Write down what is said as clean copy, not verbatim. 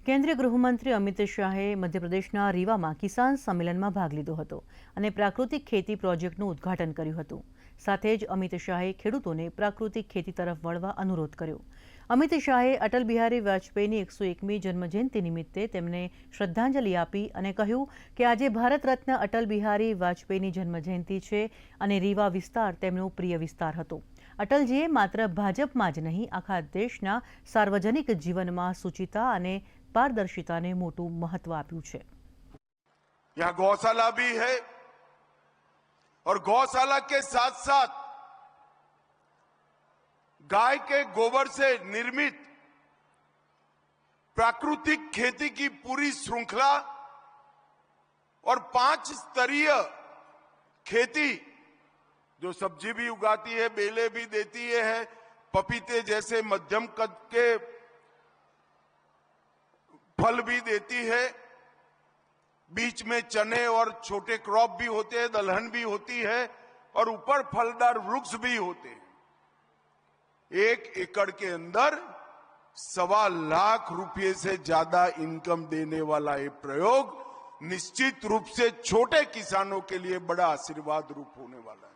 કેન્દ્રીય ગૃહમંત્રી અમિત શાહે મધ્યપ્રદેશના રીવામાં કિસાન સંમેલનમાં ભાગ લીધો હતો અને પ્રાકૃતિક ખેતી પ્રોજેક્ટનું ઉદ્ઘાટન કર્યું હતું. સાથે જ અમિત શાહે ખેડૂતોને પ્રાકૃતિક ખેતી તરફ વળવા અનુરોધ કર્યો. અમિત શાહે અટલ બિહારી વાજપેયીની 101મી જન્મજયંતિ નિમિત્તે તેમને શ્રદ્ધાંજલિ આપી અને કહ્યું કે આજે ભારત રત્ન અટલ બિહારી વાજપેયીની જન્મજયંતિ છે અને રીવા વિસ્તાર તેમનો પ્રિય વિસ્તાર હતો. અટલજીએ માત્ર ભાજપમાં જ નહીં, આખા દેશના સાર્વજનિક જીવનમાં શુચિતા અને पारदर्शिता ने मोटू महत्व आप्યું છે. यहाँ गौशाला भी है और गौशाला के साथ साथ गाय के गोबर से निर्मित प्राकृतिक खेती की पूरी श्रृंखला और 5 स्तरीय खेती जो सब्जी भी उगाती है, बेले भी देती है, पपीते जैसे मध्यम कद के फल भी देती है, बीच में चने और छोटे क्रॉप भी होते हैं, दलहन भी होती है और ऊपर फलदार वृक्ष भी होते हैं. 1 एकड़ के अंदर 1.25 लाख रुपए से ज्यादा इनकम देने वाला ये प्रयोग निश्चित रूप से छोटे किसानों के लिए बड़ा आशीर्वाद रूप होने वाला है.